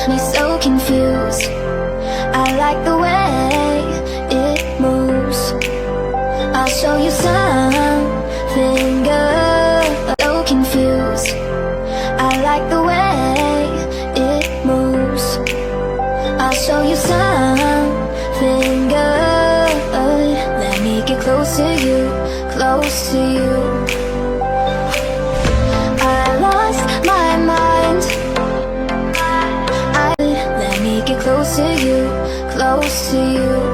me so confused. I like the way it moves. I'll show you something good. So confused. I like the way it moves. I'll show you something good. Let me get close to you, close to you. I lost my mind. Let me get close to you, close to you.